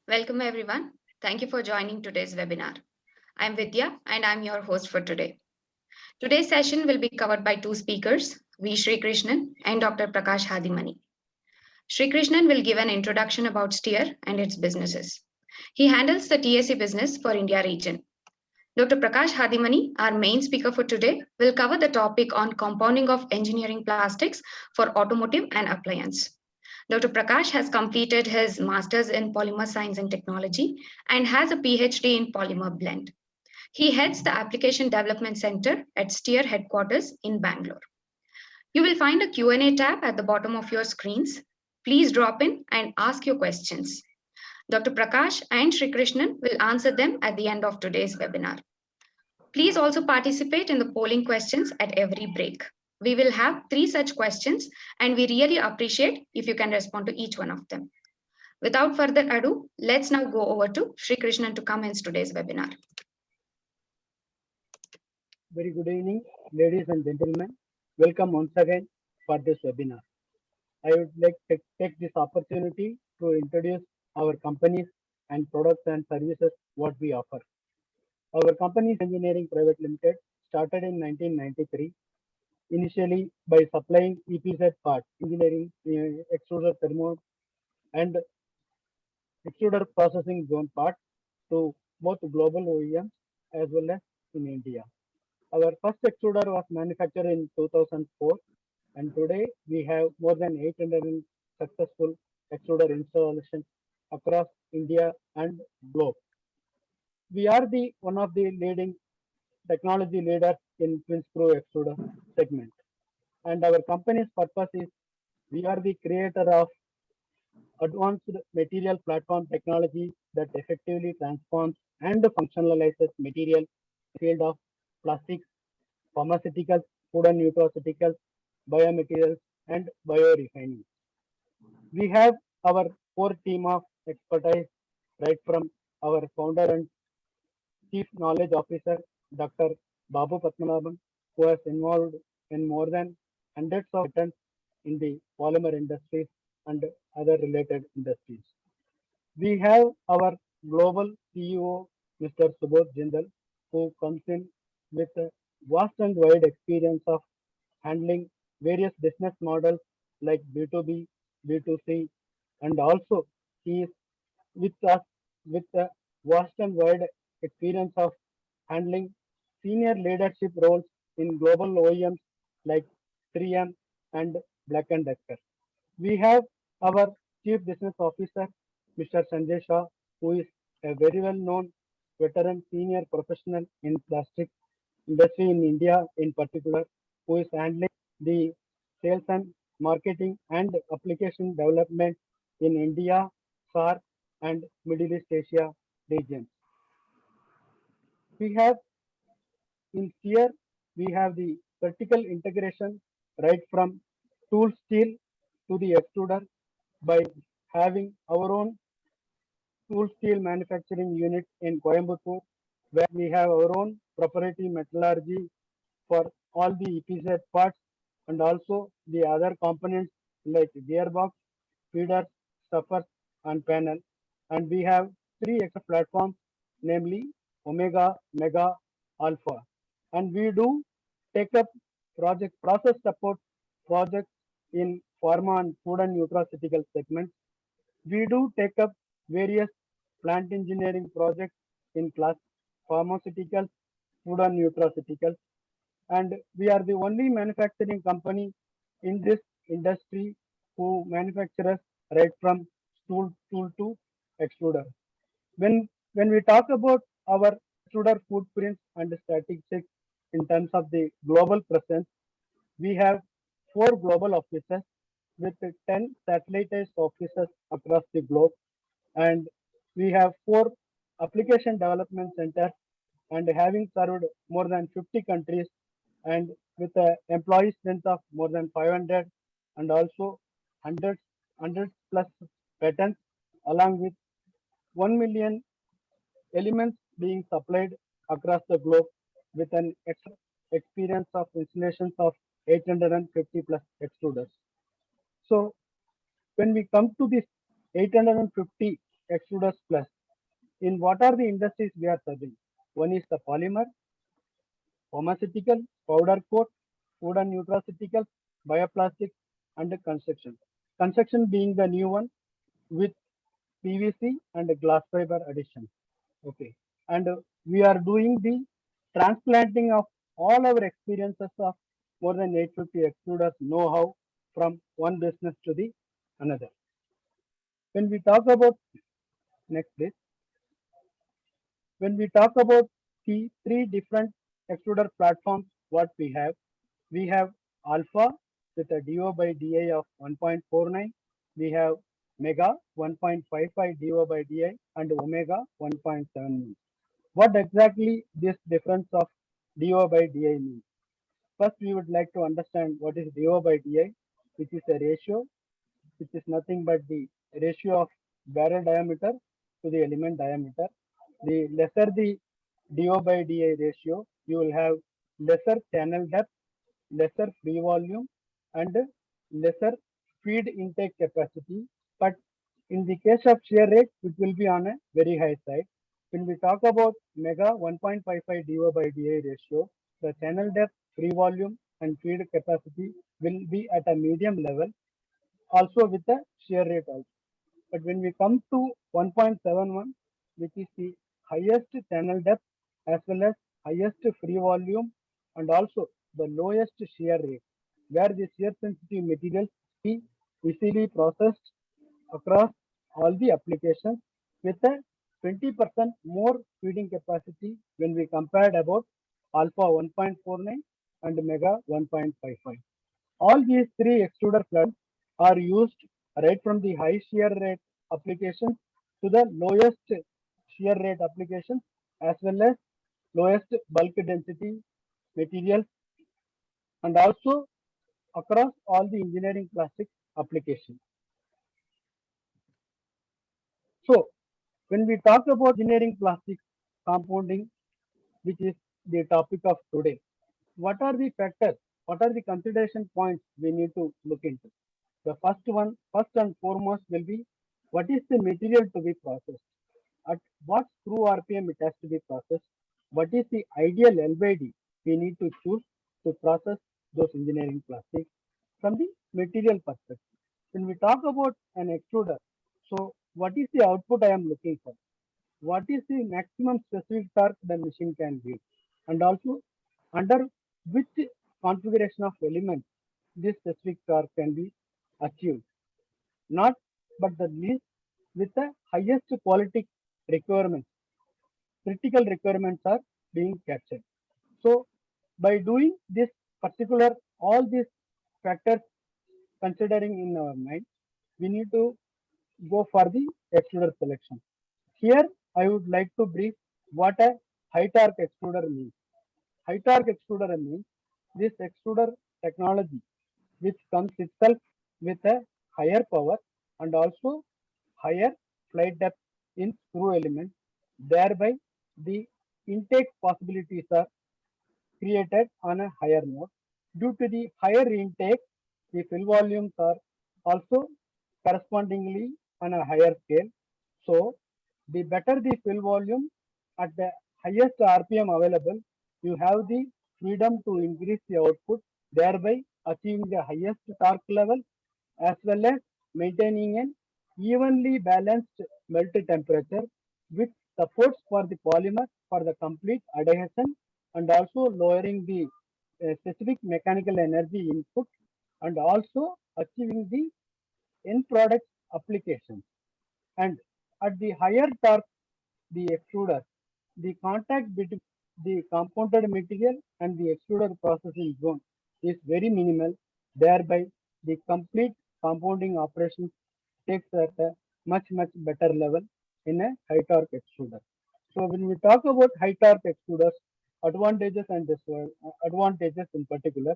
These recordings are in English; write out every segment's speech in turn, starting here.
Welcome everyone. Thank you for joining today's webinar. I'm Vidya and I'm your host for today. Today's session will be covered by two speakers, V. Sri Krishnan and Dr. Prakash Hadimani. Sri Krishnan will give an introduction about Steer and its businesses. He handles the TSE business for India region. Dr. Prakash Hadimani, our main speaker for today, will cover the topic on compounding of engineering plastics for automotive and appliance. Dr. Prakash has completed his master's in polymer science and technology and has a PhD in polymer blend. He heads the Application Development Center at Steer headquarters in Bangalore. You will find a Q&A tab at the bottom of your screens. Please drop in and ask your questions. Dr. Prakash and Sri Krishnan will answer them at the end of today's webinar. Please also participate in the polling questions at every break. We will have 3 such questions and we really appreciate if you can respond to each one of them. Without further ado, let's now go over to Sri Krishnan to commence today's webinar. Very good evening, ladies and gentlemen. Welcome once again for this webinar. I would like to take this opportunity to introduce our companies and products and services what we offer. Our company is Engineering Private Limited, started in 1993, initially by supplying EPZ parts, engineering extruder thermo and extruder processing zone parts to both global OEMs as well as in India. Our first extruder was manufactured in 2004, and today we have more than 800 successful extruder installations across India and globe. We are the one of the leading technology leaders in twin screw extruder segment, and our company's purpose is we are the creator of advanced material platform technology that effectively transforms and functionalizes material field of plastics, pharmaceuticals, food and nutraceuticals, biomaterials, and biorefining. We have our core team of expertise right from our founder and chief knowledge officer, Dr. Babu Patmanabhan, who has involved in more than hundreds of patents in the polymer industries and other related industries. We have our global CEO, Mr. Subodh Jindal, who comes in with a vast and wide experience of handling various business models like B2B, B2C, and also he is with us with a vast and wide experience of handling senior leadership roles in global OEMs like 3M and Black& Decker. We have our Chief Business Officer, Mr. Sanjay Shah, who is a very well known veteran senior professional in plastic industry in India in particular, who is handling the sales and marketing and application development in India, SAARC, and Middle East Asia regions. We have in here, we have the vertical integration right from tool steel to the extruder by having our own tool steel manufacturing unit in Coimbatore, where we have our own proprietary metallurgy for all the EPZ parts and also the other components like gearbox, feeders, stuffers, and panel. And we have 3 extra platforms, namely Omega, Mega, Alpha. And we do take up project process support projects in pharma and food and nutraceutical segments. We do take up various plant engineering projects in class pharmaceuticals, food and nutraceuticals, and we are the only manufacturing company in this industry who manufactures right from tool to extruder. When we talk about our extruder footprints and statistics in terms of the global presence, we have 4 global offices with 10 satellite offices across the globe, and we have 4 application development centers and having served more than 50 countries and with an employee strength of more than 500 and also hundreds plus patents along with 1 million elements being supplied across the globe with an experience of installations of 850 plus extruders. So when we come to this 850 Extruders Plus. In what are the industries we are serving? One is the polymer, pharmaceutical, powder coat, food and nutraceuticals, bioplastics, and construction. Construction being the new one with PVC and glass fiber addition. Okay. And we are doing the transplanting of all our experiences of more than 850 extruders know-how from one business to the another. When we talk about next please, when we talk about the three different extruder platforms, what we have alpha with a DO by DI of 1.49. We have mega 1.55 DO by DI and omega 1.7. What exactly this difference of DO by DI means? First, we would like to understand what is DO by DI, which is a ratio, which is nothing but the ratio of barrel diameter to the element diameter. The lesser the DO by DI ratio, you will have lesser channel depth, lesser free volume, and lesser feed intake capacity. But in the case of shear rate, it will be on a very high side. When we talk about mega 1.55 DO by DI ratio, the channel depth, free volume, and feed capacity will be at a medium level, also with the shear rate also. But when we come to 1.71, which is the highest channel depth as well as highest free volume and also the lowest shear rate, where the shear sensitive materials be easily processed across all the applications with a 20% more feeding capacity when we compared about alpha 1.49 and mega 1.55. All these three extruder plugs are used right from the high shear rate applications to the lowest shear rate applications as well as lowest bulk density materials and also across all the engineering plastics applications. So when we talk about engineering plastics compounding, which is the topic of today, what are the factors? What are the consideration points we need to look into? The first and foremost will be what is the material to be processed? At what screw RPM it has to be processed? What is the ideal LYD we need to choose to process those engineering plastics from the material perspective? When we talk about an extruder, so what is the output I am looking for? What is the maximum specific torque the machine can give? And also under which configuration of elements this specific torque can be achieved, not but the least with the highest quality requirements. Critical requirements are being captured. So by doing this particular, all these factors considering in our mind, we need to go for the extruder selection. Here, I would like to brief what a high torque extruder means. High torque extruder means this extruder technology which comes itself with a higher power and also higher flight depth in screw element. Thereby, the intake possibilities are created on a higher node. Due to the higher intake, the fill volumes are also correspondingly on a higher scale. So, the better the fill volume at the highest RPM available, you have the freedom to increase the output, thereby achieving the highest torque level as well as maintaining an evenly balanced melt temperature which supports for the polymer for the complete adhesion and also lowering the specific mechanical energy input and also achieving the end product application. And at the higher torque, the extruder, the contact between the compounded material and the extruder processing zone is very minimal. Thereby, the complete compounding operations takes at a much better level in a high torque extruder. So when we talk about high torque extruders, advantages and advantages in particular,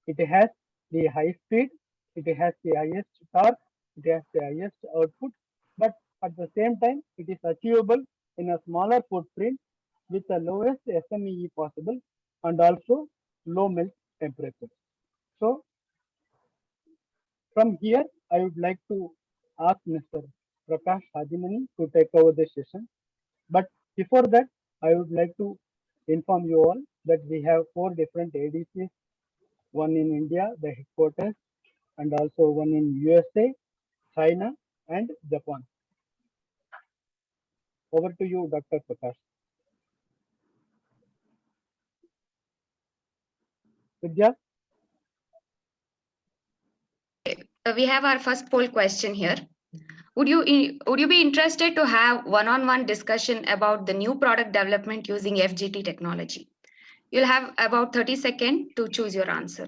it has the high speed, it has the highest torque, it has the highest output, but at the same time, it is achievable in a smaller footprint with the lowest SMEE possible and also low melt temperature. So from here, I would like to ask Mr. Prakash Hadimani to take over the session. But before that, I would like to inform you all that we have 4 different ADCs, one in India, the headquarters, and also one in USA, China, and Japan. Over to you, Dr. Prakash. Vidya? We have our first poll question here. Would you be interested to have one-on-one discussion about the new product development using FGT technology? You'll have about 30 seconds to choose your answer.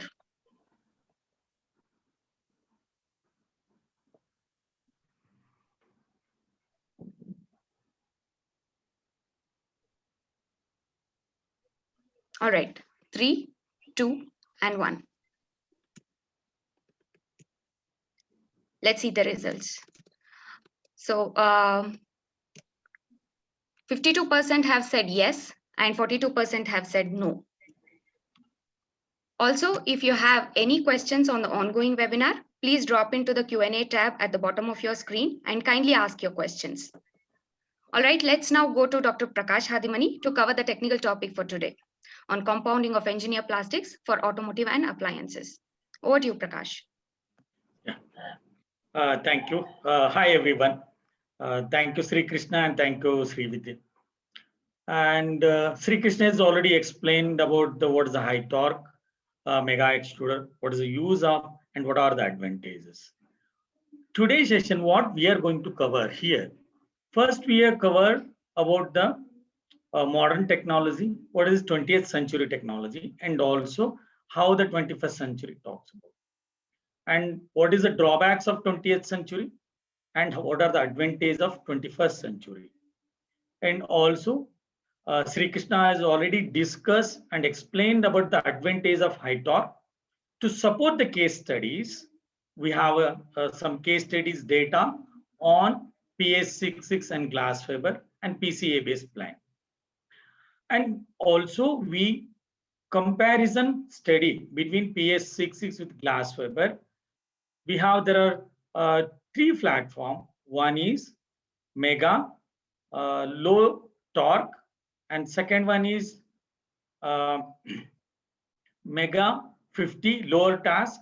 All right, 3, 2, and 1. Let's see the results. So 52% have said yes and 42% have said no. Also, if you have any questions on the ongoing webinar, please drop into the Q&A tab at the bottom of your screen and kindly ask your questions. All right, let's now go to Dr. Prakash Hadimani to cover the technical topic for today on compounding of engineered plastics for automotive and appliances. Over to you, Prakash. Yeah. Thank you. Hi, everyone. Thank you, Sri Krishna, and thank you, Sri Vidya. And Sri Krishna has already explained about what is the high torque mega extruder, what is the use of, and what are the advantages. Today's session, what we are going to cover here. First, we have covered about the modern technology, what is 20th century technology, and also how the 21st century talks about. And what is the drawbacks of 20th century, and what are the advantages of 21st century. And also, Sri Krishna has already discussed and explained about the advantage of high torque. To support the case studies, we have some case studies data on PS66 and glass fiber and PCA based plant. And also we comparison study between PS66 with glass fiber. We have, there are 3 platforms. One is mega low torque, and second one is mega 50 lower task,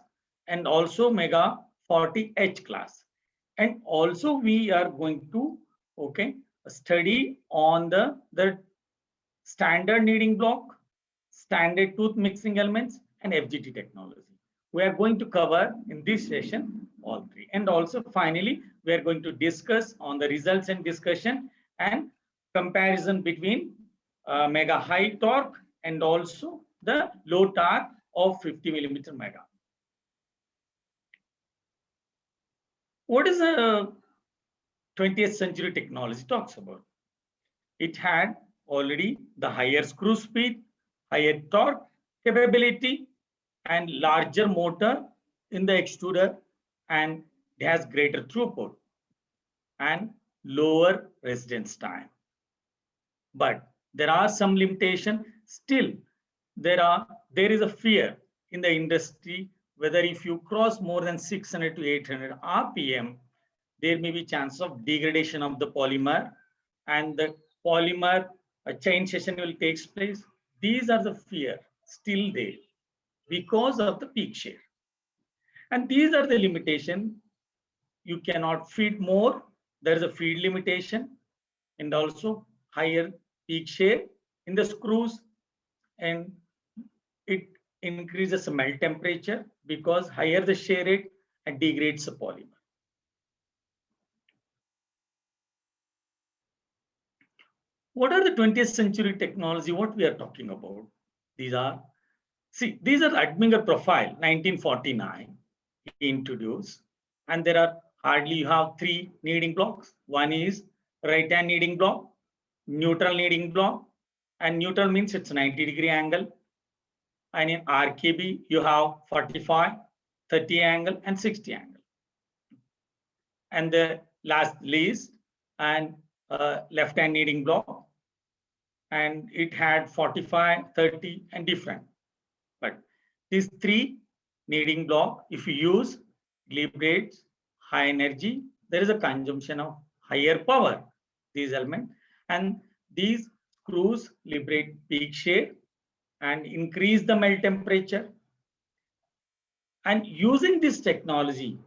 and also mega 40 H class. And also we are going to study on the standard kneading block, standard tooth mixing elements, and FGT technology. We are going to cover in this session all 3. And also finally, we are going to discuss on the results and discussion and comparison between mega high torque and also the low torque of 50 millimeter mega. What is a 20th century technology talks about? It had already the higher screw speed, higher torque capability, and larger motor in the extruder, and it has greater throughput and lower residence time. But there are some limitation. Still, there is a fear in the industry whether if you cross more than 600 to 800 RPM, there may be chance of degradation of the polymer, and the polymer chain session will take place. These are the fear still there because of the peak shear. And these are the limitation. You cannot feed more. There is a feed limitation, and also higher peak shear in the screws, and it increases the melt temperature because higher the shear rate and degrades the polymer. What are the 20th century technology? What we are talking about? These are the Adminger profile, 1949 introduced, and there are hardly you have 3 kneading blocks. One is right hand kneading block, neutral kneading block, and neutral means it's 90-degree angle. And in RKB, you have 45, 30 angle, and 60 angle. And the last least and left hand kneading block, and it had 45, 30, and different. But these 3 kneading block, if you use glebe grades, high energy, there is a consumption of higher power, these elements, and these screws liberate peak shear and increase the melt temperature. And using this technology,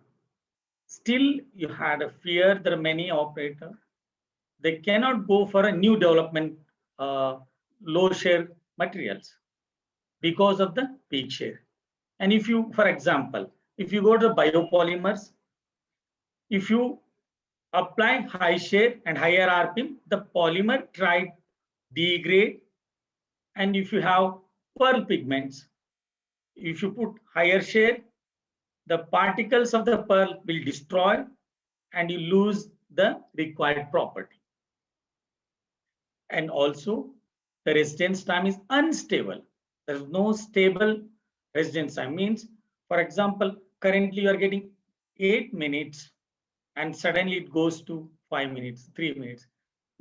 still you had a fear. There are many operators, they cannot go for a new development low shear materials because of the peak shear. And if you, for example, if you go to biopolymers, if you apply high shear and higher RPM, the polymer try degrade. And if you have pearl pigments, if you put higher shear, the particles of the pearl will destroy and you lose the required property. And also the residence time is unstable. There is no stable residence time. Means, for example, currently you are getting 8 minutes and suddenly it goes to 5 minutes, 3 minutes.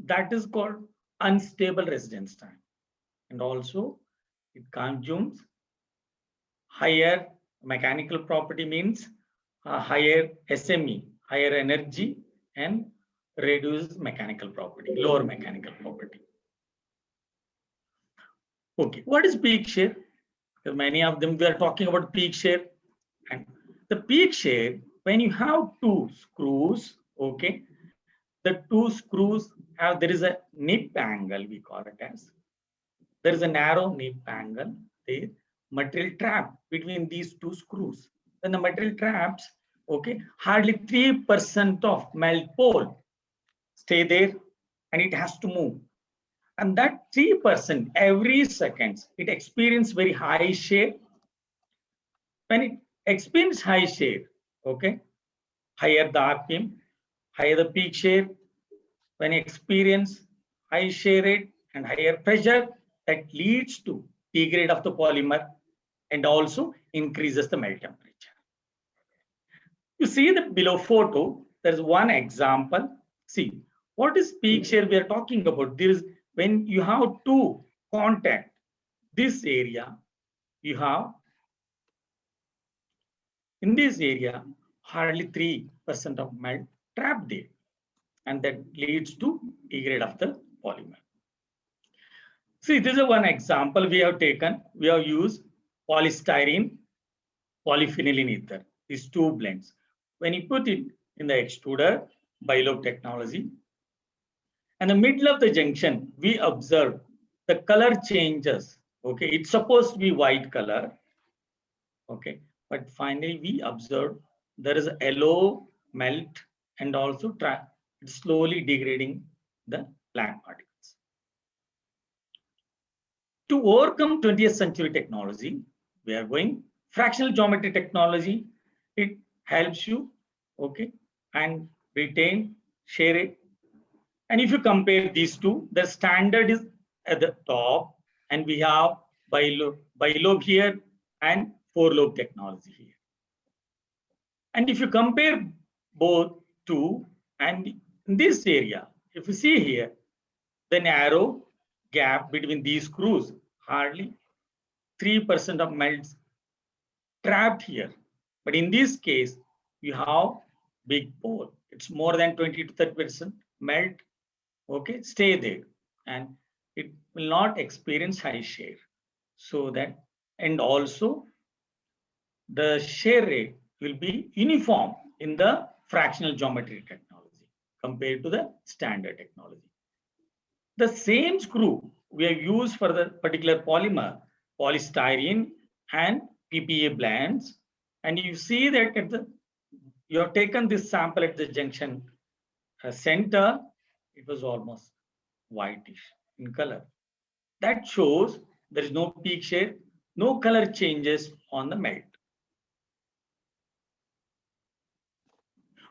That is called unstable residence time. And also it consumes higher mechanical property, means higher SME, higher energy, and reduces mechanical property, lower mechanical property. Okay, what is peak shear? Because many of them, we are talking about peak shear. And the peak shear, when you have two screws, okay, the two screws have, there is a nip angle, we call it as. There is a narrow nip angle, there, material trap between these two screws. When the material traps, okay, hardly 3% of melt pole stay there and it has to move. And that 3% every second, it experiences very high shear. When it experiences high shear, okay, higher the RPM, higher the peak shear. When it experience high shear rate and higher pressure, that leads to degrade of the polymer and also increases the melt temperature. You see the below photo, there is one example. See, what is peak shear we are talking about? There is, when you have two contact, this area, you have, in this area, hardly 3% of melt trapped there. And that leads to degrade of the polymer. See, this is one example we have taken. We have used polystyrene, polyphenylene ether, these two blends. When you put it in the extruder, BILOG technology, and the middle of the junction, we observe the color changes. Okay, it's supposed to be white color. Okay, but finally we observe there is a yellow melt and also slowly degrading the black particles. To overcome 20th century technology, we are going fractional geometry technology. It helps you, okay, and retain, share it. And if you compare these two, the standard is at the top, and we have BILOG here and 4-lobe technology here. And if you compare both two, and in this area, if you see here, the narrow gap between these screws, hardly 3% of melts trapped here. But in this case, you have big pole. It's more than 20 to 30% melt, okay, stay there. And it will not experience high shear. So that, and also the shear rate will be uniform in the fractional geometry technology compared to the standard technology. The same screw we have used for the particular polymer, polystyrene and PPA blends, and you see that at the, you have taken this sample at the junction center, it was almost whitish in color. That shows there is no peak shear, no color changes on the melt.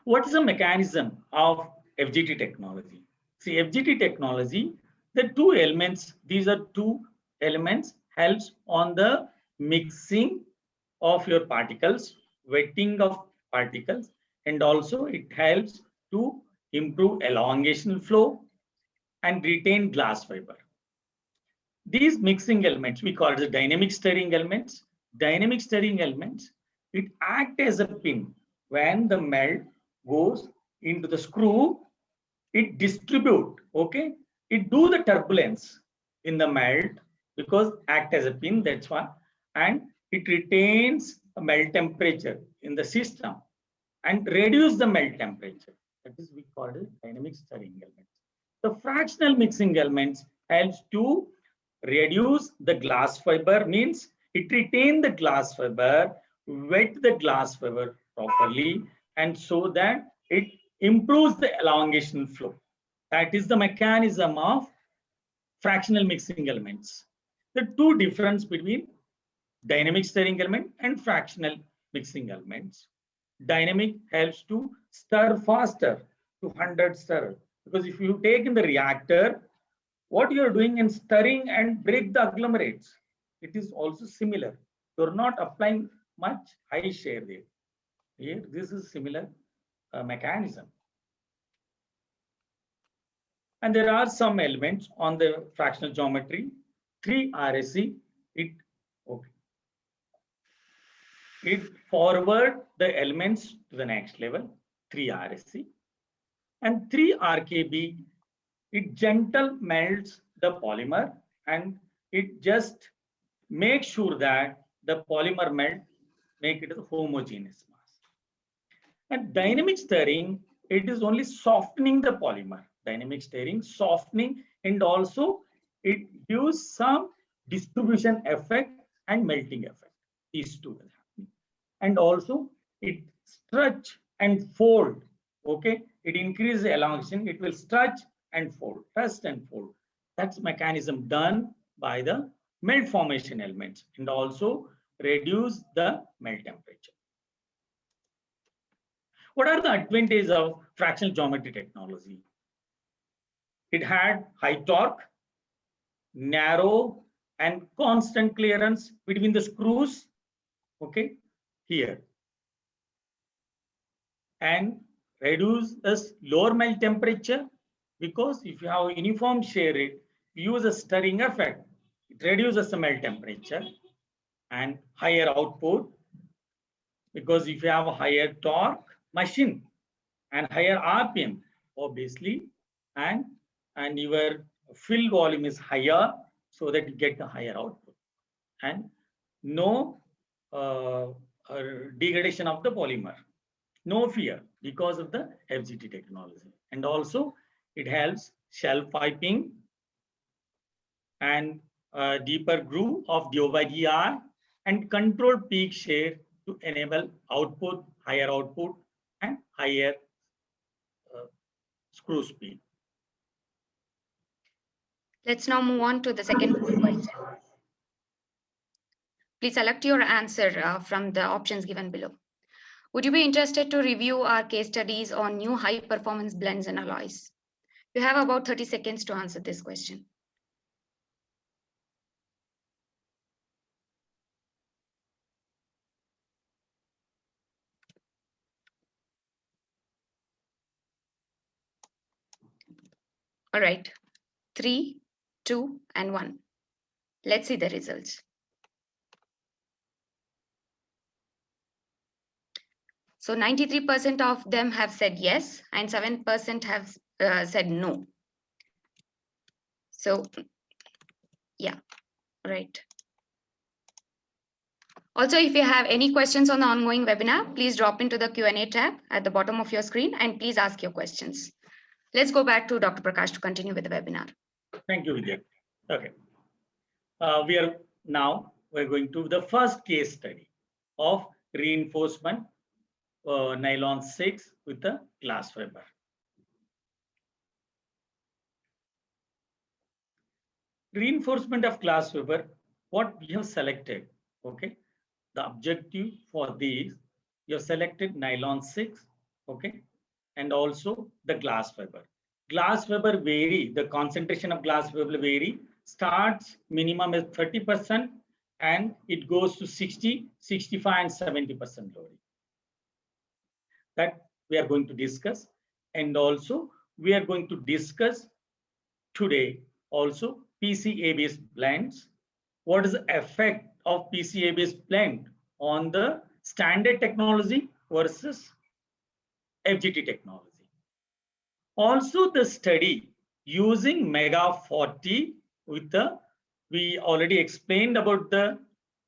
What is the mechanism of FGT technology? See, FGT technology, the two elements, these are two elements, helps on the mixing of your particles, wetting of particles, and also it helps to improve elongation flow and retain glass fiber. These mixing elements, we call it the dynamic stirring elements. Dynamic stirring elements, it acts as a pin when the melt goes into the screw. it distribute, okay? It do the turbulence in the melt because act as a pin, that's why. And it retains a melt temperature in the system and reduce the melt temperature. That is we call it dynamic stirring elements. The fractional mixing elements helps to reduce the glass fiber, means it retain the glass fiber, wet the glass fiber properly, and so that it improves the elongation flow. That is the mechanism of fractional mixing elements. The two difference between dynamic stirring element and fractional mixing elements. Dynamic helps to stir faster to 100 stir, because if you take in the reactor, what you are doing in stirring and break the agglomerates, it is also similar. You're not applying much high share there. Here, this is similar mechanism. And there are some elements on the fractional geometry. 3 RSE, it forward the elements to the next level, 3 RSE. And 3 RKB, it gentle melts the polymer and it just makes sure that the polymer melt, make it a homogeneous mass. And dynamic stirring, it is only softening the polymer. Dynamic stirring, softening, and also it gives some distribution effect and melting effect. These two will happen. And also it stretch and fold. Okay, it increases the elongation. It will stretch and fold, twist and fold. That's mechanism done by the melt formation elements and also reduce the melt temperature. What are the advantages of fractional geometry technology? It had high torque, narrow and constant clearance between the screws, okay, here. And reduces lower melt temperature, because if you have uniform shear rate, use a stirring effect, it reduces the melt temperature. And higher output, because if you have a higher torque machine and higher RPM, obviously, and your fill volume is higher, so that you get a higher output. And no degradation of the polymer. No fear because of the FGT technology. And also it helps shelf piping and deeper groove of DO/GR and control peak shear to enable output, higher output and higher screw speed. Let's now move on to the second question. Please select your answer from the options given below. Would you be interested to review our case studies on new high performance blends and alloys? You have about 30 seconds to answer this question. All right, 3, 2, and 1. Let's see the results. So 93% of them have said yes, and 7% have said no. So, yeah, right. Also, if you have any questions on the ongoing webinar, please drop into the Q&A tab at the bottom of your screen and please ask your questions. Let's go back to Dr. Prakash to continue with the webinar. Thank you, Vidya. Okay. We're going to the first case study of reinforcement nylon 6 with the glass fiber. Reinforcement of glass fiber, what we have selected, okay? The objective for these, you have selected nylon 6, okay? And also the glass fiber. Glass fiber vary, the concentration of glass fiber will vary, starts minimum is 30% and it goes to 60, 65 and 70% loading. That we are going to discuss. And also we are going to discuss today also PCA-based blends. What is the effect of PCA-based blend on the standard technology versus FGT technology? Also the study using Mega 40 with the, we already explained about the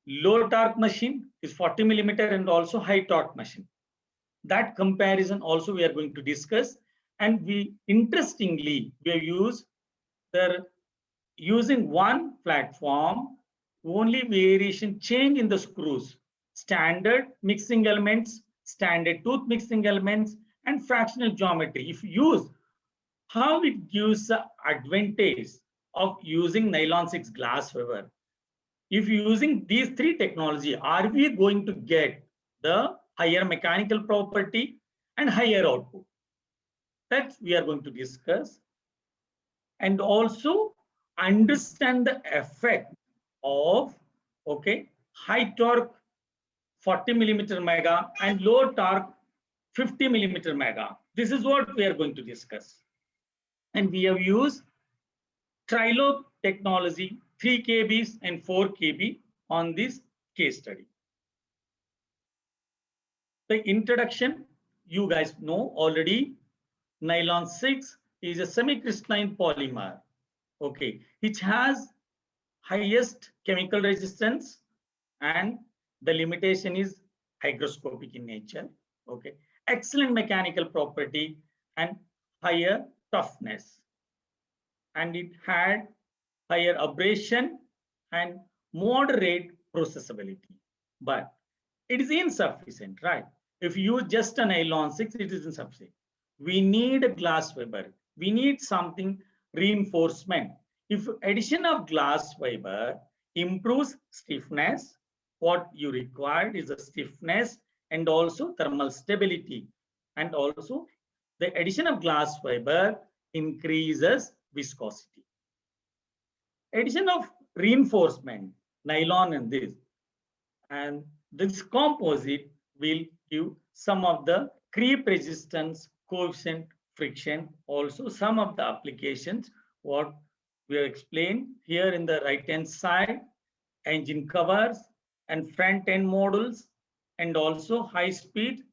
low torque machine is 40 millimeter and also high torque machine. That comparison also we are going to discuss. And we interestingly, we have used the using one platform, only variation change in the screws, standard mixing elements, standard tooth mixing elements, and fractional geometry. If you use, how it gives the advantage of using nylon 6 glass fiber. If using these three technology, are we going to get the higher mechanical property and higher output? That we are going to discuss. And also understand the effect of, okay, high torque 40 millimeter mega and low torque 50 millimeter mega. This is what we are going to discuss. And we have used Trilog technology 3 kbs and 4 kb on this case study. The introduction, you guys know already, nylon 6 is a semi-crystalline polymer, okay, which has highest chemical resistance, and the limitation is hygroscopic in nature, okay, excellent mechanical property and higher toughness, and it had higher abrasion and moderate processability, but it is insufficient, right? If you use just a nylon 6, it is insufficient. We need a glass fiber. We need something reinforcement. If addition of glass fiber improves stiffness, what you require is a stiffness and also thermal stability. And also the addition of glass fiber increases viscosity. Addition of reinforcement, nylon in this, and this composite will give some of the creep resistance, coefficient, friction, also some of the applications what we have explained here in the right hand side, engine covers and front end modules, and also high speed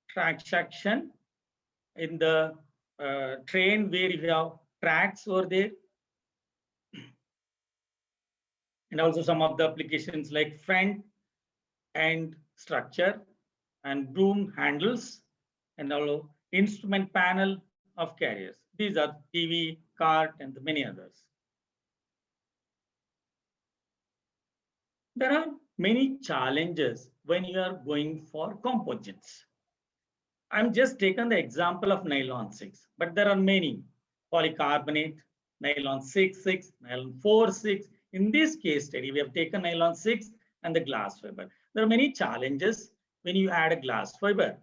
traction in the train where you have tracks over there, and also some of the applications like front end structure and broom handles, and also instrument panel of carriers. These are TV, cart, and many others. There are many challenges when you are going for composites. I'm just taken the example of nylon 6, but there are many: polycarbonate, nylon 6, nylon 4, 6. In this case study, we have taken nylon 6 and the glass fiber. There are many challenges when you add a glass fiber.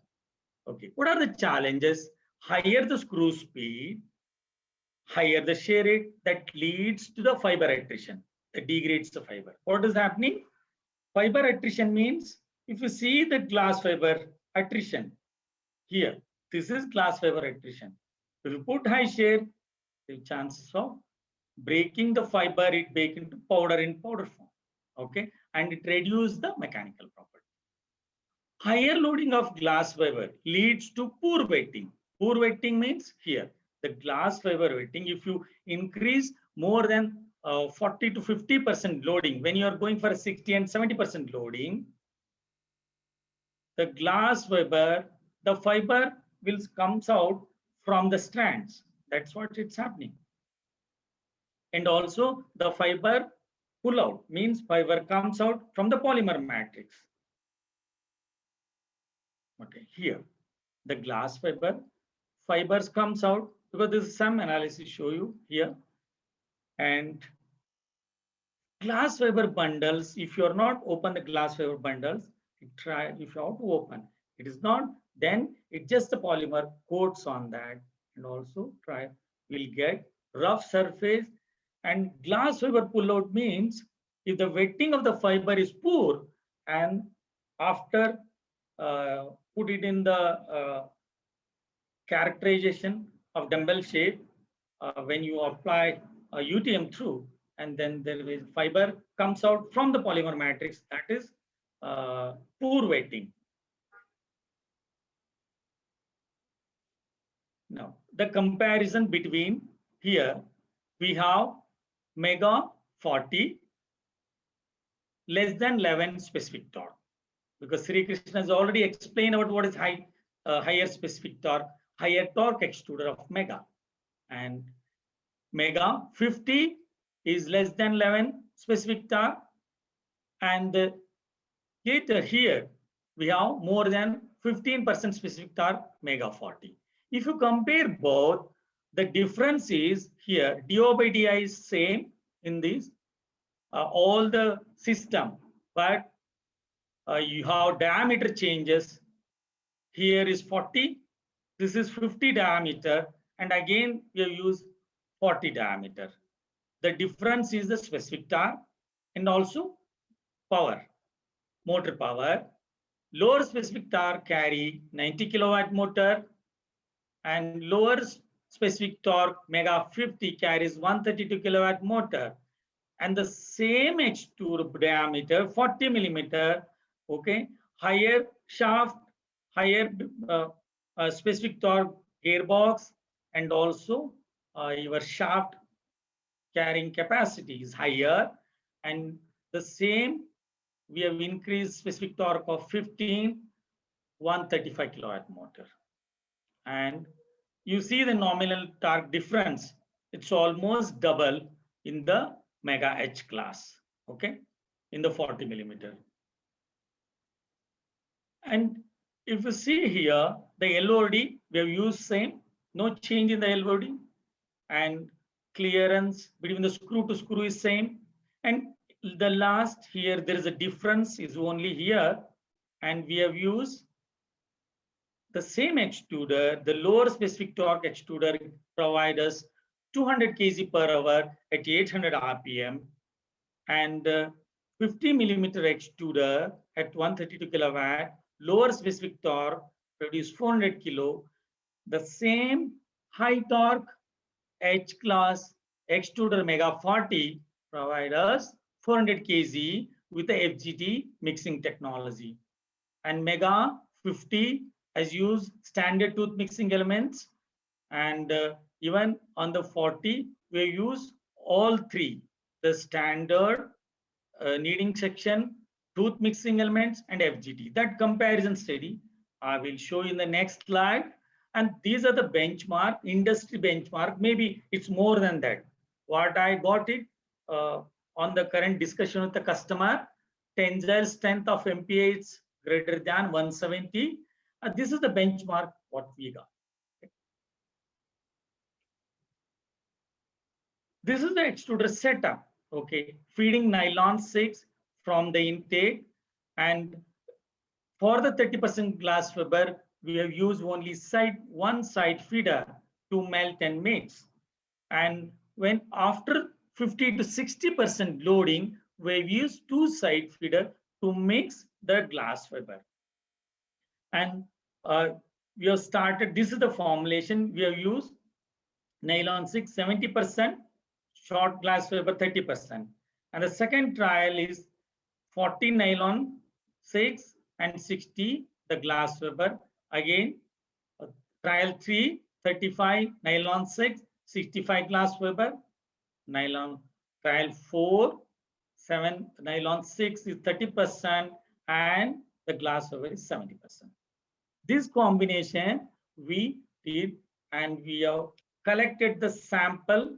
Okay, what are the challenges? Higher the screw speed, higher the shear rate, that leads to the fiber attrition, that degrades the fiber. What is happening? Fiber attrition means, if you see the glass fiber attrition here, this is glass fiber attrition. If you put high shear, the chances of breaking the fiber, it break into powder in powder form, okay, and it reduces the mechanical property. Higher loading of glass fiber leads to poor wetting. Poor wetting means here, the glass fiber wetting, if you increase more than 40 to 50% loading, when you are going for a 60 and 70% loading, the glass fiber, the fiber will comes out from the strands. That's what it's happening. And also the fiber pull out means fiber comes out from the polymer matrix. Okay, here the glass fiber fibers comes out, because this is some analysis show you here. And glass fiber bundles, if you are not open the glass fiber bundles, try, if you have to open, it is not, then it just the polymer coats on that, and also try will get rough surface. And glass fiber pull out means if the wetting of the fiber is poor, and after put it in the characterization of dumbbell shape, when you apply a UTM through, and then there is fiber comes out from the polymer matrix, that is poor wetting. Now, the comparison between here, we have Mega 40 less than 11 specific torque, because Sri Krishna has already explained about what is higher specific torque, higher torque extruder of Mega. And Mega 50 is less than 11 specific torque. And later here, we have more than 15% specific torque, Mega 40. If you compare both, the difference is here, DO by DI is same in this, all the system, but you have diameter changes. Here is 40, this is 50 diameter, and again you use 40 diameter. The difference is the specific torque and also power, motor power. Lower specific torque carry 90 kilowatt motor, and lower specific torque Mega 50 carries 132 kilowatt motor, and the same extrude diameter 40 millimeter. Okay, higher shaft, higher specific torque gearbox, and also your shaft carrying capacity is higher, and the same we have increased specific torque of 135 kilowatt motor. And you see the nominal torque difference, it's almost double in the Mega H class, okay, in the 40 millimeter. And if you see here, the LOD, we have used same, no change in the LOD, and clearance between the screw to screw is same. And the last here, there is a difference is only here, and we have used the same extruder, the lower specific torque extruder provides us 200 kg per hour at 800 RPM, and 50 millimeter extruder at 132 kilowatt, lower specific torque produce 400 kilo. The same high torque H class extruder Mega 40 provide us 400 kg with the FGT mixing technology, and Mega 50 has used standard tooth mixing elements, and even on the 40 we use all three, the standard kneading section, tooth mixing elements, and FGT. That comparison study I will show you in the next slide. And these are the benchmark, industry benchmark. Maybe it's more than that. What I got it on the current discussion with the customer, tensile strength of MPA is greater than 170. This is the benchmark what we got. This is the extruder setup. Okay, feeding nylon 6 from the intake, and for the 30% glass fiber, we have used only one side feeder to melt and mix. And when after 50 to 60% loading, we've used two side feeder to mix the glass fiber. And we have started, this is the formulation, we have used nylon 6 70%, short glass fiber 30%. And the second trial is 40 nylon 6 and 60 the glass fiber. Again, trial 3, 35 nylon 6, 65 glass fiber. Nylon trial 4, 7 nylon 6 is 30%, and the glass fiber is 70%. This combination we did, and we have collected the sample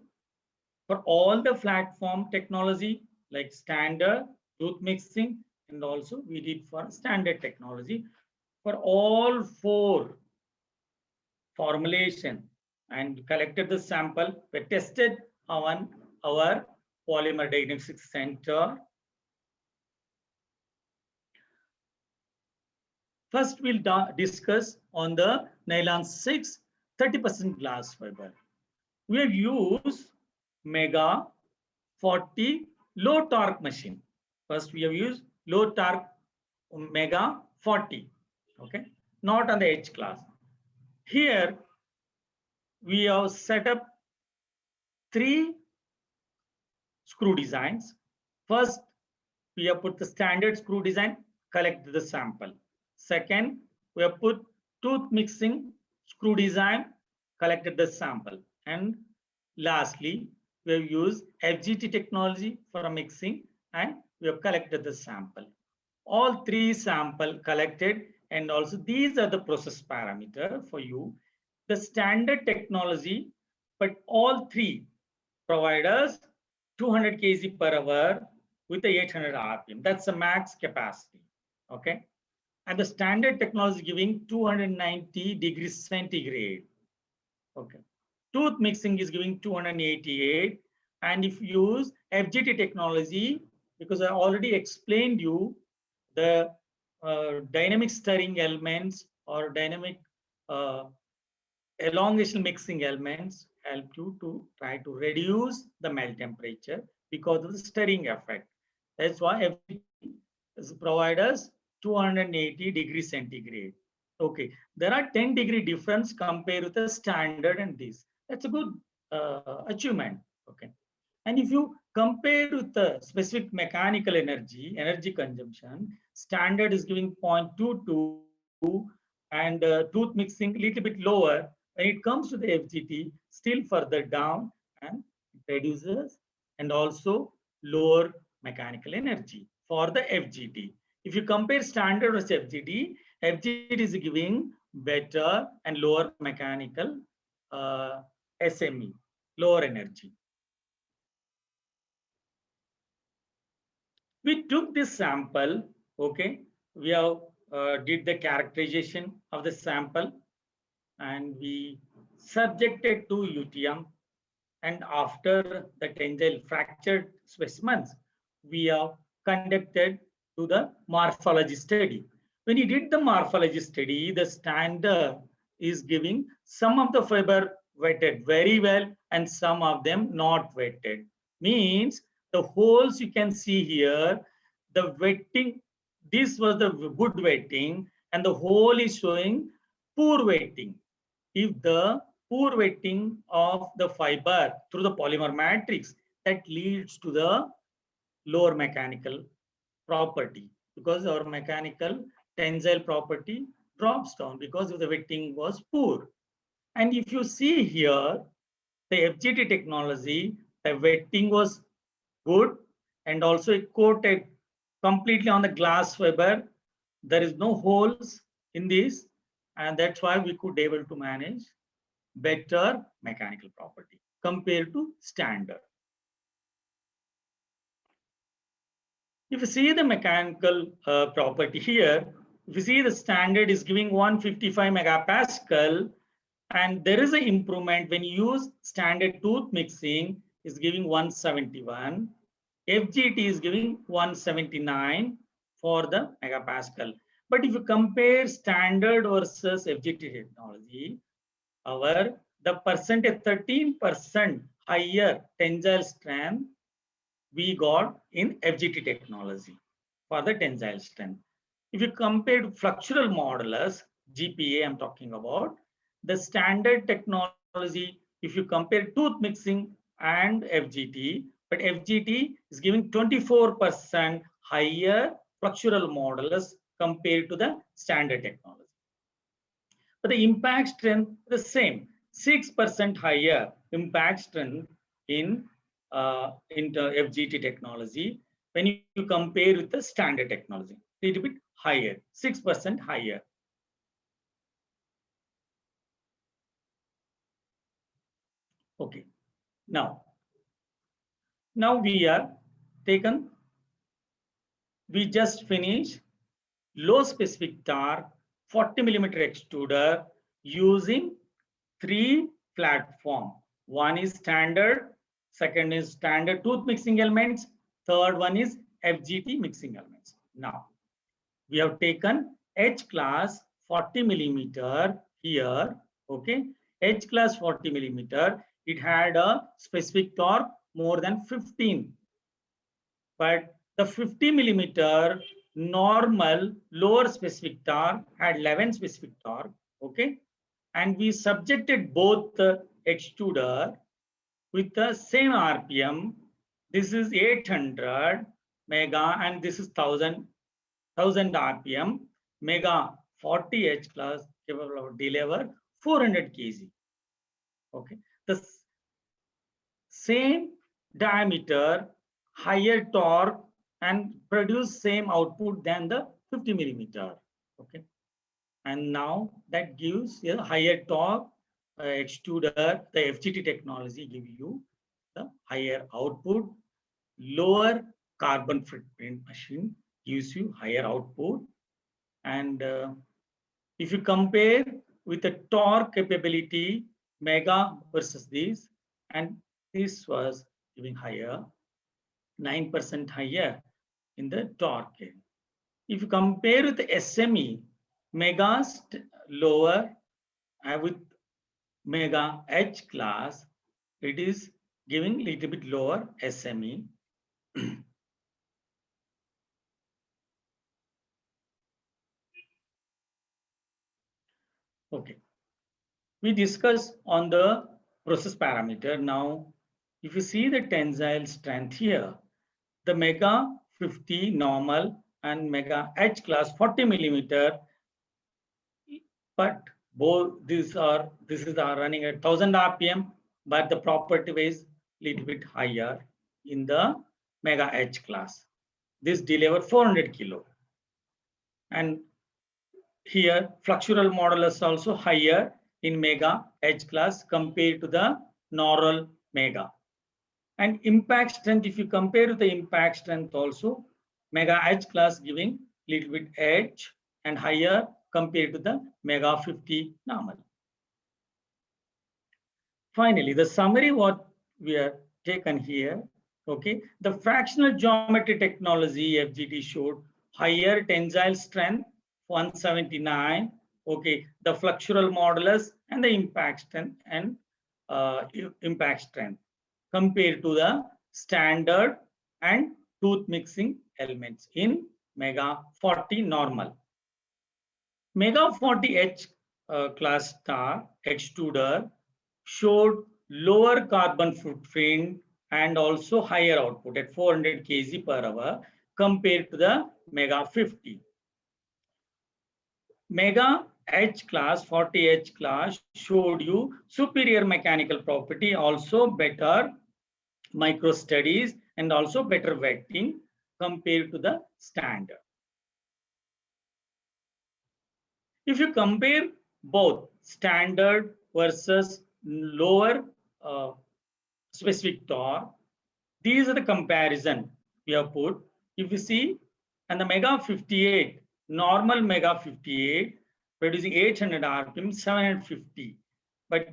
for all the platform technology like standard, tooth mixing, and also we did for standard technology for all 4 formulation, and collected the sample. We tested on our Polymer Diagnostics Center. First, we'll discuss on the nylon 6 30% glass fiber. We have used Mega 40 low torque machine. First, we have used low torque Mega 40. Okay, not on the H class. Here, we have set up 3 screw designs. First, we have put the standard screw design, collect the sample. Second, we have put tooth mixing screw design, collected the sample. And lastly, we have used FGT technology for mixing, and we have collected the sample. All three sample collected, and also these are the process parameter for you. The standard technology, but all three provide us 200 kg per hour with the 800 RPM. That's the max capacity. Okay. And the standard technology giving 290 degrees centigrade. Okay. Tooth mixing is giving 288. And if you use FGT technology, because I already explained you the dynamic stirring elements or dynamic elongation mixing elements help you to try to reduce the melt temperature because of the stirring effect. That's why FGT provide us 280 degrees centigrade. Okay, there are 10-degree difference compared with the standard and this. That's a good achievement. Okay, and if you compare with the specific mechanical energy consumption, standard is giving 0.22 and tooth mixing a little bit lower. When it comes to the FGT, still further down and reduces and also lower mechanical energy for the FGT. If you compare standard with FGT, FGT is giving better and lower mechanical SME, lower energy. We took this sample, okay, we have did the characterization of the sample and we subjected to UTM, and after the tensile fractured specimens, we have conducted to the morphology study. When you did the morphology study, the standard is giving some of the fiber wetted very well and some of them not wetted. Means the holes you can see here, the wetting, this was the good wetting and the hole is showing poor wetting. If the poor wetting of the fiber through the polymer matrix, that leads to the lower mechanical property because our mechanical tensile property drops down because of the wetting was poor. And if you see here, the FGT technology, the wetting was good and also it coated completely on the glass fiber. There is no holes in this, and that's why we could able to manage better mechanical property compared to standard. If you see the mechanical property here, if you see the standard is giving 155 megapascal, and there is an improvement when you use standard tooth mixing is giving 171. FGT is giving 179 for the megapascal. But if you compare standard versus FGT technology, the percentage 13% higher tensile strength we got in FGT technology for the tensile strength. If you compare to flexural modulus, GPA I'm talking about, the standard technology, if you compare tooth mixing and FGT, but FGT is giving 24% higher flexural modulus compared to the standard technology. But the impact strength is the same, 6% higher impact strength in the FGT technology when you compare with the standard technology. A little bit higher, 6% higher. Okay, now we are taken, we just finished low specific torque 40 millimeter extruder using 3 platform. One is standard, second is standard tooth mixing elements, third one is FGT mixing elements. Now we have taken H class 40 millimeter here. Okay, H class 40 millimeter, it had a specific torque more than 15, but the 50 millimeter normal lower specific torque had 11 specific torque. Okay, and we subjected both the extruder with the same RPM. This is 800 mega and this is 1000 RPM. Mega 40 H class capable of deliver 400 kg. Okay, the same diameter, higher torque, and produce same output than the 50 millimeter. Okay, and now that gives a higher torque extruder. The FGT technology give you the higher output. Lower carbon footprint machine gives you higher output. And if you compare with the torque capability, Mega versus this, and this was giving higher, 9% higher in the torque. If you compare with the SME, Mega's lower with Mega H class, it is giving little bit lower SME. Okay, we discussed on the process parameter. Now, if you see the tensile strength here, the Mega 50 normal and Mega H class 40 millimeter, but both this is running at 1000 RPM, but the property is little bit higher in the Mega H class. This deliver 400 kilo, and here flexural modulus also higher in Mega H class compared to the normal Mega. And impact strength, if you compare the impact strength also, Mega H class giving little bit edge and higher compared to the Mega 50 normal. Finally, the summary what we are taken here, okay, the fractional geometry technology FGT showed higher tensile strength 179, okay, the flexural modulus and the impact strength and impact strength compared to the standard and tooth mixing elements in Mega 40 normal. Mega 40H class star extruder showed lower carbon footprint and also higher output at 400 kg per hour compared to the Mega 50. Mega H class, 40H class showed you superior mechanical property, also better micro studies and also better wetting compared to the standard. If you compare both standard versus lower specific torque, these are the comparison we have put. If you see, and the Mega 58, normal Mega 58 producing 800 RPM, 750. But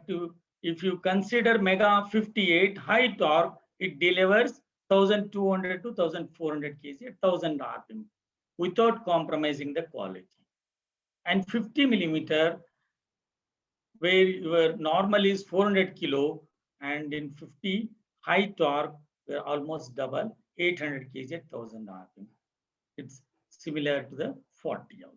if you consider Mega 58 high torque, it delivers 1200 to 1400 kg at 1000 RPM without compromising the quality. And 50 millimeter, where your normal is 400 kilo, and in 50 high torque, we're almost double, 800 kg at 1000 RPM. It's similar to the 40 also.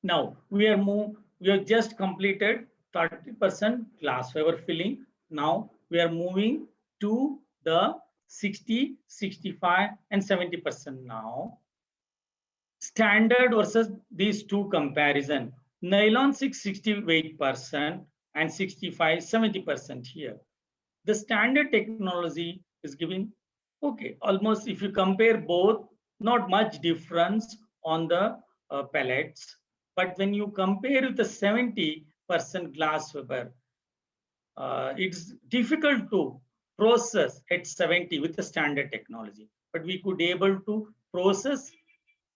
Now we have just completed 30% glass fiber filling. Now we are moving to the 60, 65, and 70% now. Standard versus these two comparison. Nylon 660 weight% and 65, 70% here. The standard technology is giving, okay, almost if you compare both, not much difference on the pellets. But when you compare with the 70% glass fiber, it's difficult to process at 70 with the standard technology. But we could able to process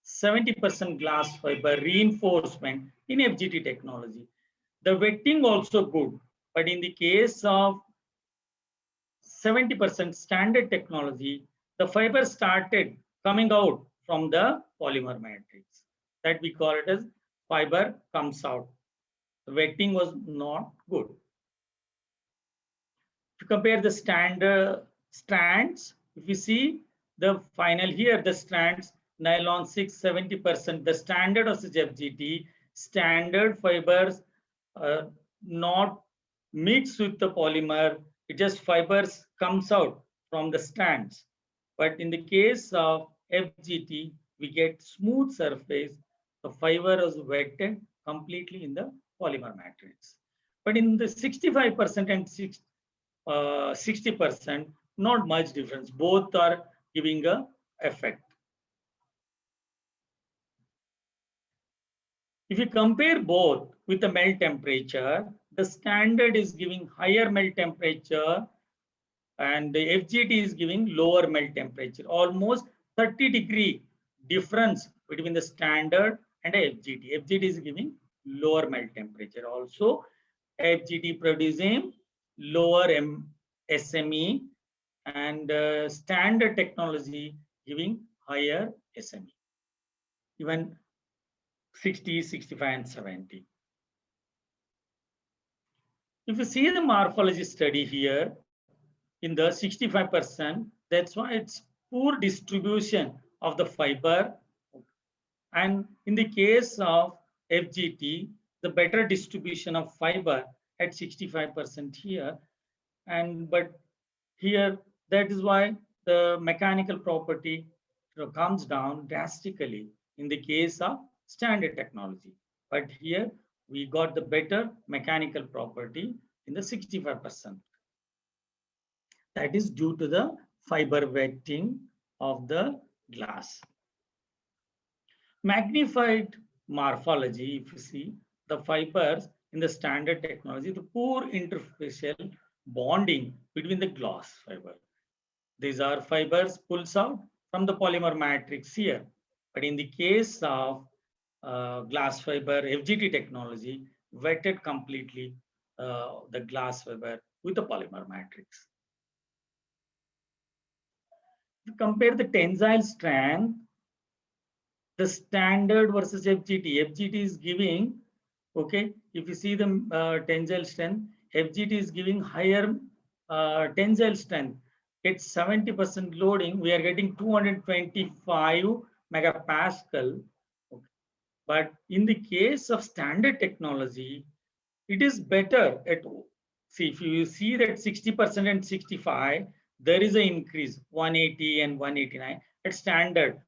70% glass fiber reinforcement in FGT technology. The wetting also good, but in the case of 70% standard technology, the fiber started coming out from the polymer matrix. That we call it as fiber comes out. The wetting was not good. If you compare the standard strands, if you see the final here, the strands, nylon 6, 70%, the standard of FGT, standard fibers not mixed with the polymer, it just fibers comes out from the strands. But in the case of FGT, we get smooth surface. The fiber is wetted completely in the polymer matrix. But in the 65% and 60%, not much difference. Both are giving a effect. If you compare both with the melt temperature, the standard is giving higher melt temperature and the FGT is giving lower melt temperature. Almost 30-degree difference between the standard and the FGT. FGT is giving lower melt temperature. Also, FGT producing lower SME and standard technology giving higher SME. Even 60, 65, and 70. If you see the morphology study here, in the 65%, that's why it's poor distribution of the fiber. And in the case of FGT, the better distribution of fiber at 65% here. But here, that is why the mechanical property comes down drastically in the case of standard technology. But here we got the better mechanical property in the 65%. That is due to the fiber wetting of the glass. Magnified morphology, if you see the fibers in the standard technology, the poor interfacial bonding between the glass fiber. These are fibers pulls out from the polymer matrix here. But in the case of glass fiber FGT technology, wetted completely the glass fiber with the polymer matrix. If you compare the tensile strength, the standard versus FGT. FGT is giving, okay, if you see the tensile strength, FGT is giving higher tensile strength. It's 70% loading. We are getting 225 megapascal. Okay. But in the case of standard technology, it is better at, see, if you see that 60% and 65, there is an increase 180 and 189 at standard.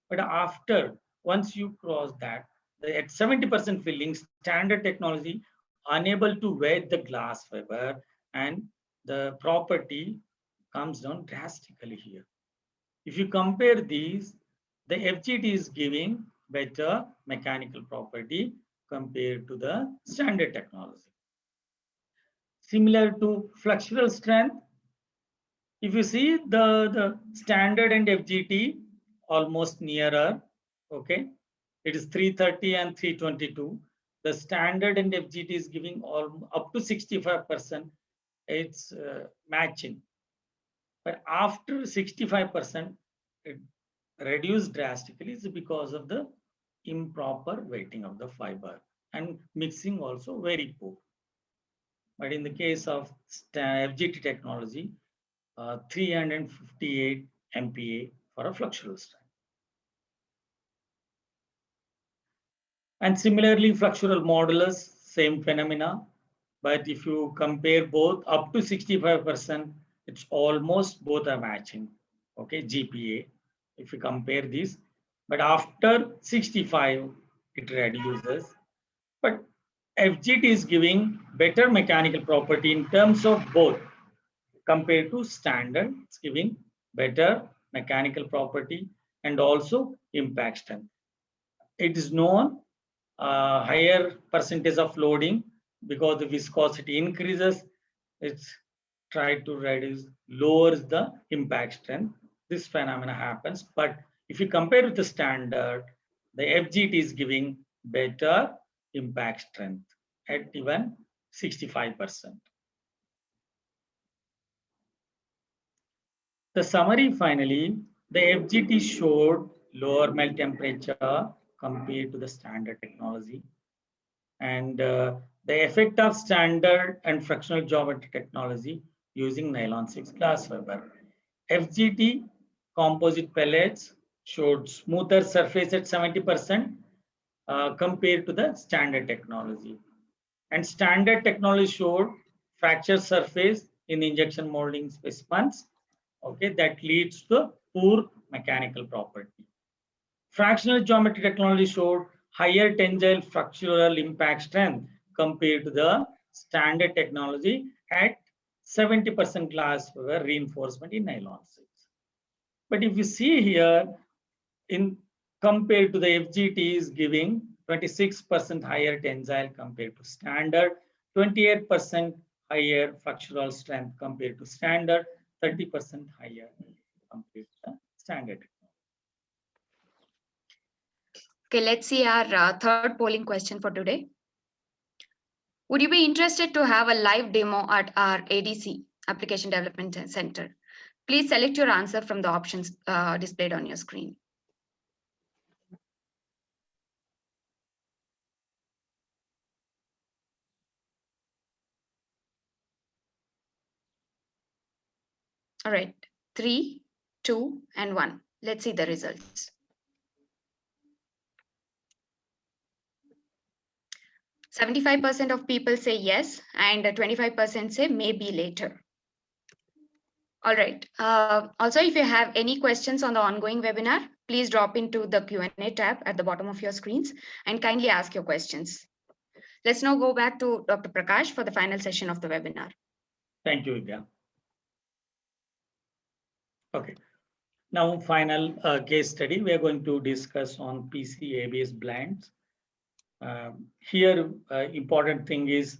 But after, once you cross that, at 70% filling, standard technology unable to wet the glass fiber and the property comes down drastically here. If you compare these, the FGT is giving better mechanical property compared to the standard technology. Similar to flexural strength, if you see the standard and FGT almost nearer, okay, it is 330 and 322. The standard and FGT is giving all up to 65%. It's matching. But after 65%, it reduced drastically is because of the improper weighting of the fiber and mixing also very poor. But in the case of FGT technology, 358 MPa for a flexural strength. And similarly, flexural modulus, same phenomena. But if you compare both up to 65%, it's almost both are matching. Okay, GPa. If you compare these, but after 65, it reduces. But FGT is giving better mechanical property in terms of both compared to standard. It's giving better mechanical property and also impact strength. It is known higher percentage of loading because the viscosity increases. It's tried to reduce, lowers the impact strength. This phenomena happens. But if you compare with the standard, the FGT is giving better impact strength at even 65%. The summary finally, the FGT showed lower melt temperature compared to the standard technology. And the effect of standard and fractional geometry technology using nylon 6 glass fiber. FGT composite pellets showed smoother surface at 70% compared to the standard technology. And standard technology showed fracture surface in injection molding specimens. Okay, that leads to poor mechanical property. Fractional geometry technology showed higher tensile fractural impact strength compared to the standard technology at 70% glass fiber reinforcement in nylon sheets. But if you see here, in compared to the FGT is giving 26% higher tensile compared to standard, 28% higher flexural strength compared to standard, 30% higher compared to the standard. Okay, let's see our third polling question for today. Would you be interested to have a live demo at our ADC, Application Development Center? Please select your answer from the options displayed on your screen. All right, 3, 2, and 1. Let's see the results. 75% of people say yes, and 25% say maybe later. All right. Also, if you have any questions on the ongoing webinar, please drop into the Q&A tab at the bottom of your screens and kindly ask your questions. Let's now go back to Dr. Prakash for the final session of the webinar. Thank you, Vidya. Okay. Now, final case study, we are going to discuss on PC ABS blends. Here, important thing is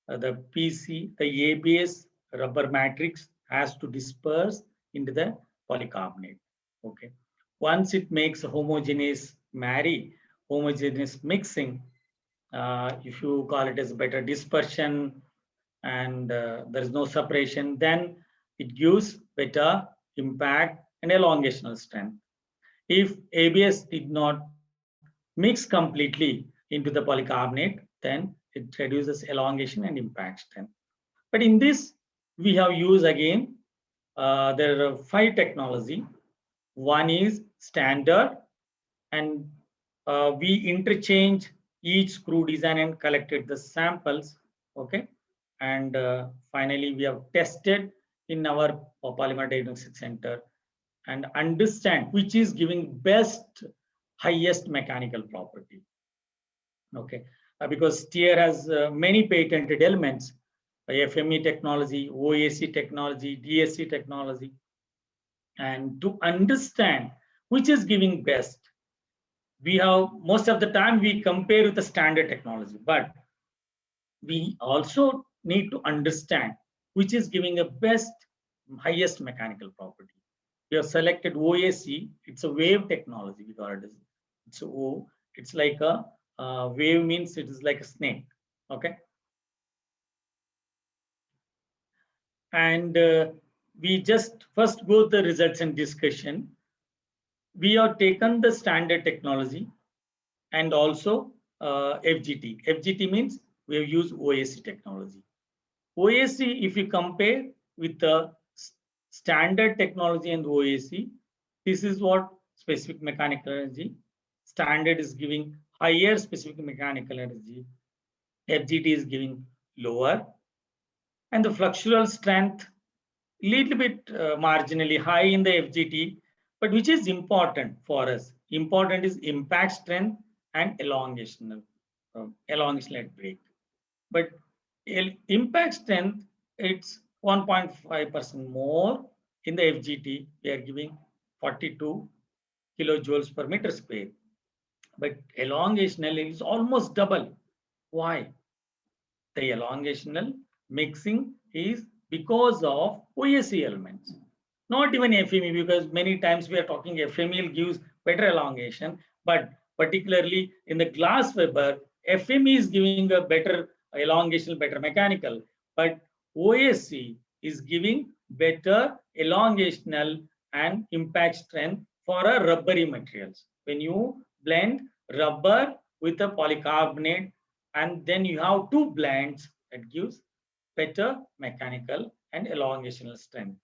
the PC, the ABS rubber matrix has to disperse into the polycarbonate. Okay. Once it makes a homogeneous homogeneous mixing, if you call it as better dispersion and there is no separation, then it gives better impact and elongational strength. If ABS did not mix completely into the polycarbonate, then it reduces elongation and impact strength. But in this, we have used again, there are 5 technology. One is standard, and we interchange each screw design and collected the samples. Okay. And finally, we have tested in our polymer diagnostic center and understand which is giving best, highest mechanical property. Okay, because STEER has many patented elements, FME technology, OAC technology, DSC technology, and to understand which is giving best, we have most of the time we compare with the standard technology, but we also need to understand which is giving a best, highest mechanical property. We have selected OAC. It's a wave technology. We call it as it's O. It's like a wave means it is like a snake. Okay. And we just first go the results and discussion. We have taken the standard technology and also FGT. FGT means we have used OAC technology. OAC, if you compare with the standard technology and OAC, this is what specific mechanical energy. Standard is giving higher specific mechanical energy. FGT is giving lower. And the flexural strength, little bit marginally high in the FGT, but which is important for us. Important is impact strength and elongation at break. But impact strength, it's 1.5% more in the FGT. We are giving 42 kilojoules per meter square. But elongational is almost double. Why? The elongational mixing is because of OAC elements, not even FME, because many times we are talking FME gives better elongation, but particularly in the glass fiber, FME is giving a better elongation, better mechanical, but OAC is giving better elongational and impact strength for a rubbery materials. When you blend rubber with a polycarbonate and then you have 2 blends, that gives better mechanical and elongational strength.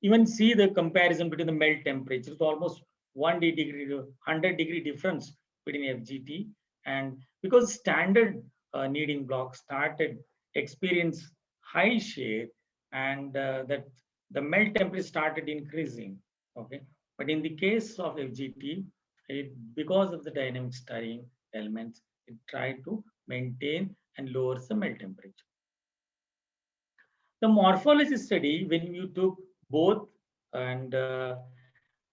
Even see the comparison between the melt temperature. It's almost 1 degree to 100 degree difference between FGT, and because standard kneading block started experience high shear and that the melt temperature started increasing. Okay, but in the case of FGT, because of the dynamic stirring elements, it tried to maintain and lower the melt temperature. The morphology study, when you took both and the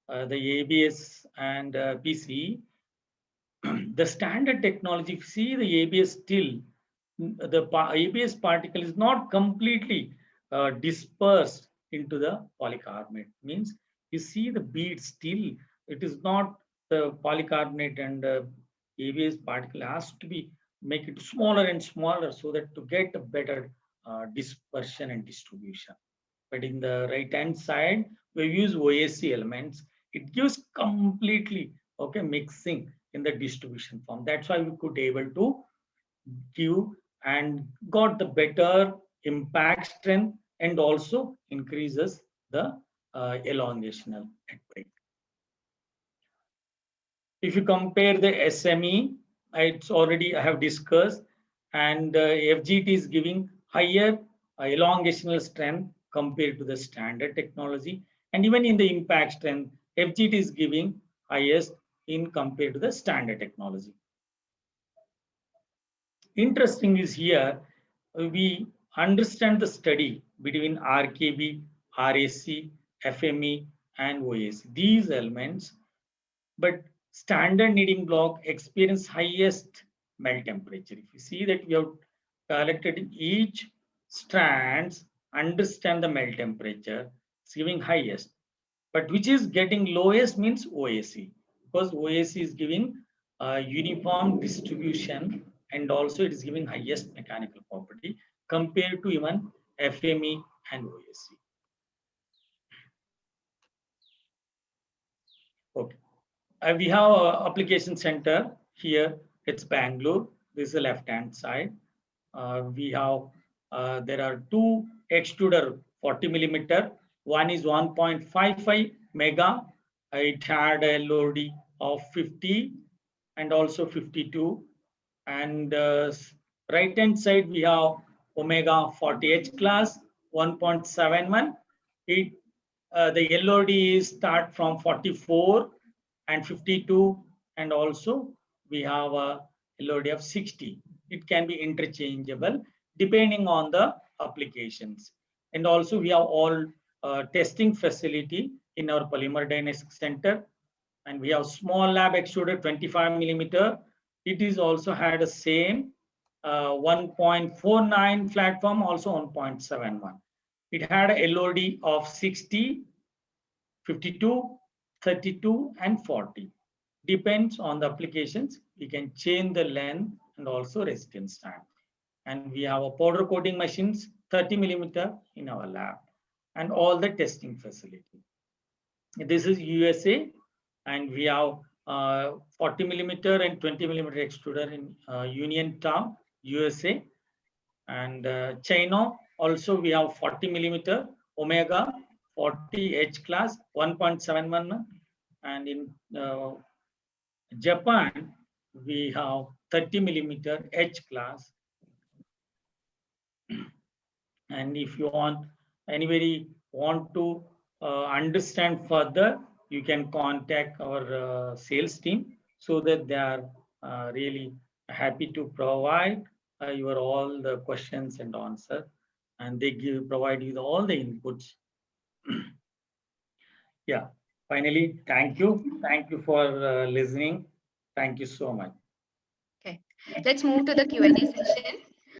ABS and PC, the standard technology, if you see the ABS still, the ABS particle is not completely dispersed into the polycarbonate. Means you see the bead still, it is not the polycarbonate, and ABS particle has to be make it smaller and smaller so that to get a better dispersion and distribution. But in the right hand side, we use OAC elements. It gives completely mixing in the distribution form. That's why we could able to give and got the better impact strength, and also increases the elongational at break. If you compare the SME, it's already I have discussed, and FGT is giving higher elongational strength compared to the standard technology, and even in the impact strength, FGT is giving highest in compared to the standard technology. Interesting is here, we understand the study between RKB, RAC, FME, and OAC. These elements, but standard kneading block experience highest melt temperature. If you see that we have collected each strands, understand the melt temperature, it's giving highest. But which is getting lowest means OAC, because OAC is giving uniform distribution, and also it is giving highest mechanical property compared to even FME and OAC. Okay. We have an application center here. It's Bangalore. This is the left-hand side. We have there are two extruder 40 millimeter. One is 1.55 mega. It had a LOD of 50 and also 52. And right-hand side we have Omega 40H class 1.71. It the LOD is start from 44 and 52, and also we have a LOD of 60. It can be interchangeable depending on the applications. And also we have all testing facility in our polymer dynamics center, and we have small lab extruder 25 millimeter. It is also had a same 1.49 platform, also 1.71. It had a LOD of 60, 52, 32, and 40. Depends on the applications. We can change the length and also resistance time. And we have a powder coating machines 30 millimeter in our lab, and all the testing facility. This is USA, and we have 40 millimeter and 20 millimeter extruder in Uniontown, USA. And China also we have 40 millimeter Omega 40H class 1.71, and in Japan we have 30 millimeter H class. And if you want, anybody want to understand further, you can contact our sales team, so that they are really happy to provide your all the questions and answer, and they provide you all the inputs. Yeah, finally, thank you for listening. Thank you so much. Okay, let's move to the Q&A session.